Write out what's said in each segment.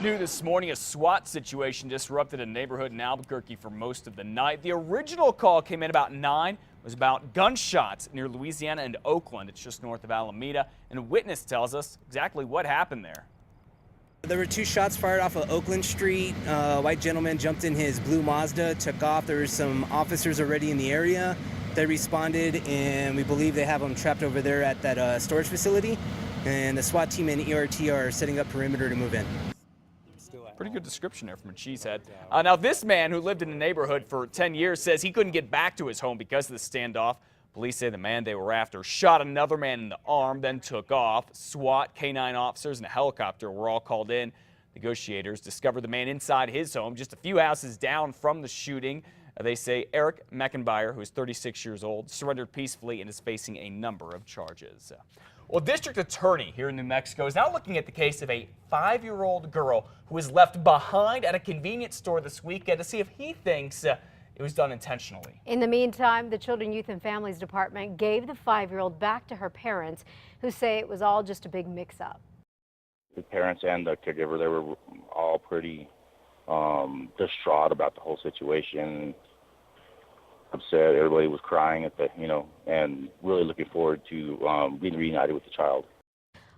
New this morning, a SWAT situation disrupted a neighborhood in Albuquerque for most of the night. The original call came in about 9. It was about gunshots near Louisiana and Oakland. It's just north of Alameda. And a witness tells us exactly what happened there. There were 2 shots fired off of Oakland Street. A white gentleman jumped in his blue Mazda, took off. There were some officers already in the area. They responded, and we believe they have them trapped over there at that storage facility. And the SWAT team and ERT are setting up perimeter to move in. Pretty good description there from a cheesehead. Now, this man who lived in the neighborhood for 10 years says he couldn't get back to his home because of the standoff. Police say the man they were after shot another man in the arm, then took off. SWAT, K-9 officers, and a helicopter were all called in. Negotiators discovered the man inside his home just a few houses down from the shooting. They say Eric Meckenbauer, who is 36 years old, surrendered peacefully and is facing a number of charges. Well, district attorney here in New Mexico is now looking at the case of a 5-year-old girl who was left behind at a convenience store this weekend to see if he thinks it was done intentionally. In the meantime, the Children, Youth and Families Department gave the 5-year-old back to her parents, who say it was all just a big mix-up. The parents and the caregiver, they were all pretty distraught about the whole situation, upset. Everybody was crying at the, and really looking forward to being reunited with the child.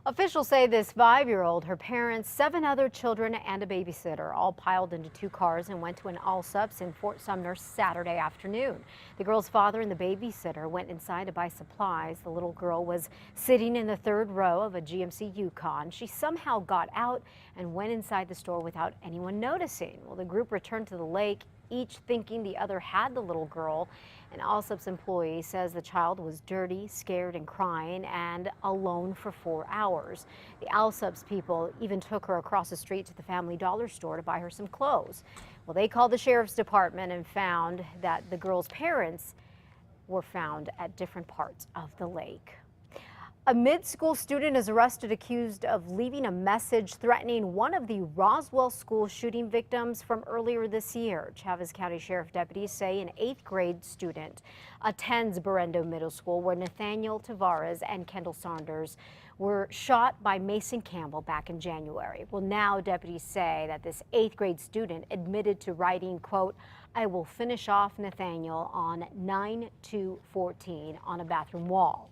Officials say this 5-year-old, her parents, 7 other children, and a babysitter all piled into 2 cars and went to an Allsups in Fort Sumner Saturday afternoon. The girl's father and the babysitter went inside to buy supplies. The little girl was sitting in the 3rd row of a GMC Yukon. She somehow got out and went inside the store without anyone noticing. Well, the group returned to the lake, each thinking the other had the little girl. An Allsups employee says the child was dirty, scared, and crying, and alone for 4 hours. The Allsups people even took her across the street to the Family Dollar store to buy her some clothes. Well, they called the sheriff's department and found that the girl's parents were found at different parts of the lake. A mid-school student is arrested accused of leaving a message threatening one of the Roswell school shooting victims from earlier this year. Chavez County Sheriff deputies say an 8th grade student attends Berendo Middle School, where Nathaniel Tavares and Kendall Saunders were shot by Mason Campbell back in January. Well, now deputies say that this 8th grade student admitted to writing, quote, "I will finish off Nathaniel on 9/2/14 on a bathroom wall."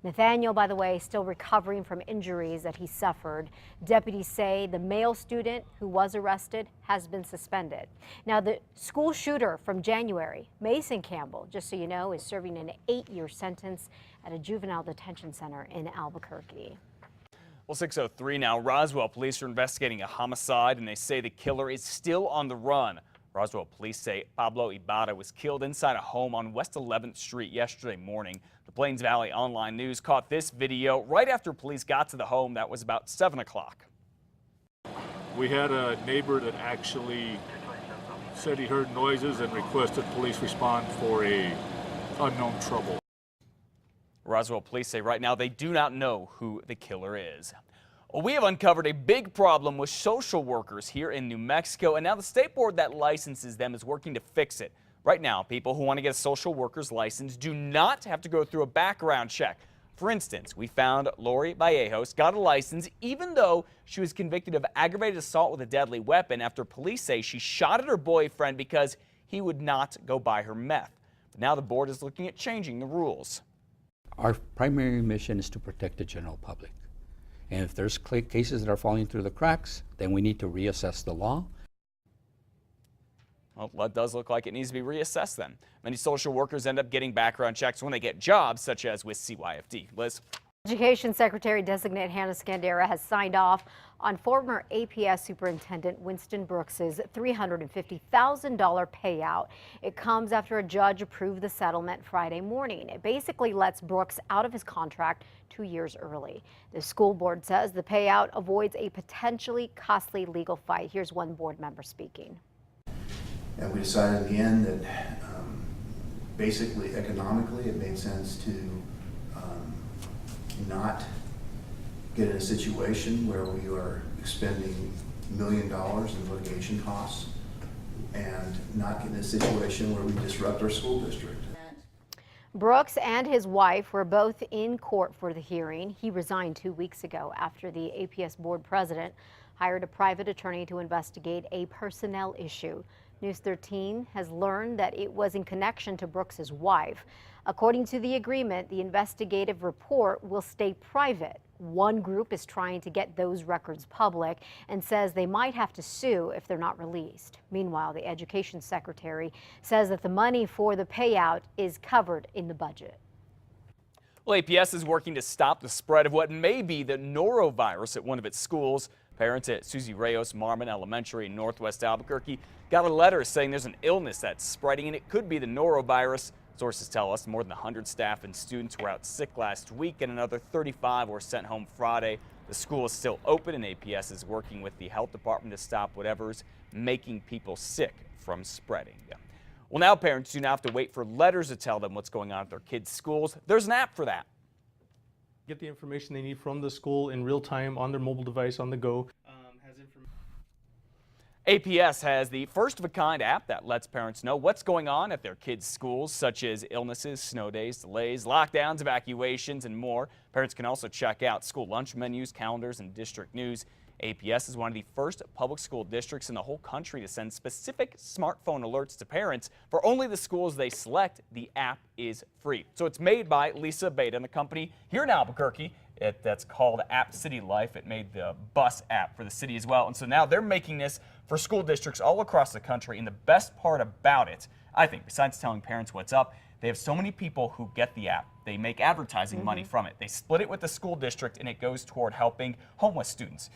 Nathaniel, by the way, still recovering from injuries that he suffered. Deputies say the male student who was arrested has been suspended. Now, the school shooter from January, Mason Campbell, just so you know, is serving an 8-year sentence at a juvenile detention center in Albuquerque. Well, 6:03 now. Roswell police are investigating a homicide, and they say the killer is still on the run. Roswell police say Pablo Ibarra was killed inside a home on West 11th Street yesterday morning. The Plains Valley Online News caught this video right after police got to the home. That was about 7 o'clock. We had a neighbor that actually said he heard noises and requested police respond for a unknown trouble. Roswell police say right now they do not know who the killer is. Well, we have uncovered a big problem with social workers here in New Mexico, and now the state board that licenses them is working to fix it. Right now, people who want to get a social worker's license do not have to go through a background check. For instance, we found Lori Vallejos got a license even though she was convicted of aggravated assault with a deadly weapon after police say she shot at her boyfriend because he would not go buy her meth. But now the board is looking at changing the rules. Our primary mission is to protect the general public. And if there's cases that are falling through the cracks, then we need to reassess the law. Well, that does look like it needs to be reassessed then. Many social workers end up getting background checks when they get jobs, such as with CYFD. Liz? Education Secretary Designate Hannah Scandera has signed off on former APS Superintendent Winston Brooks's $350,000 payout. It comes after a judge approved the settlement Friday morning. It basically lets Brooks out of his contract 2 years early. The school board says the payout avoids a potentially costly legal fight. Here's one board member speaking. And we decided in the end that basically economically it made sense to not get in a situation where we are expending $1 million in litigation costs and not get in a situation where we disrupt our school district. Brooks and his wife were both in court for the hearing. He resigned 2 weeks ago after the APS board president hired a private attorney to investigate a personnel issue. News 13 has learned that it was in connection to Brooks's wife. According to the agreement, the investigative report will stay private. One group is trying to get those records public and says they might have to sue if they're not released. Meanwhile, the education secretary says that the money for the payout is covered in the budget. Well, APS is working to stop the spread of what may be the norovirus at one of its schools. Parents at Susie Reyes Marmon Elementary in Northwest Albuquerque got a letter saying there's an illness that's spreading and it could be the norovirus. Sources tell us more than 100 staff and students were out sick last week and another 35 were sent home Friday. The school is still open and APS is working with the health department to stop whatever's making people sick from spreading. Well, now parents do not have to wait for letters to tell them what's going on at their kids' schools. There's an app for that. Get the information they need from the school in real time on their mobile device on the go. APS has the first-of-a-kind app that lets parents know what's going on at their kids' schools, such as illnesses, snow days, delays, lockdowns, evacuations, and more. Parents can also check out school lunch menus, calendars, and district news. APS is one of the first public school districts in the whole country to send specific smartphone alerts to parents. For only the schools they select, the app is free. So it's made by Lisa Beta and a company here in Albuquerque that's called App City Life. It made the bus app for the city as well. And so now they're making this for school districts all across the country. And the best part about it, I think, besides telling parents what's up, they have so many people who get the app. They make advertising money from it. They split it with the school district and it goes toward helping homeless students.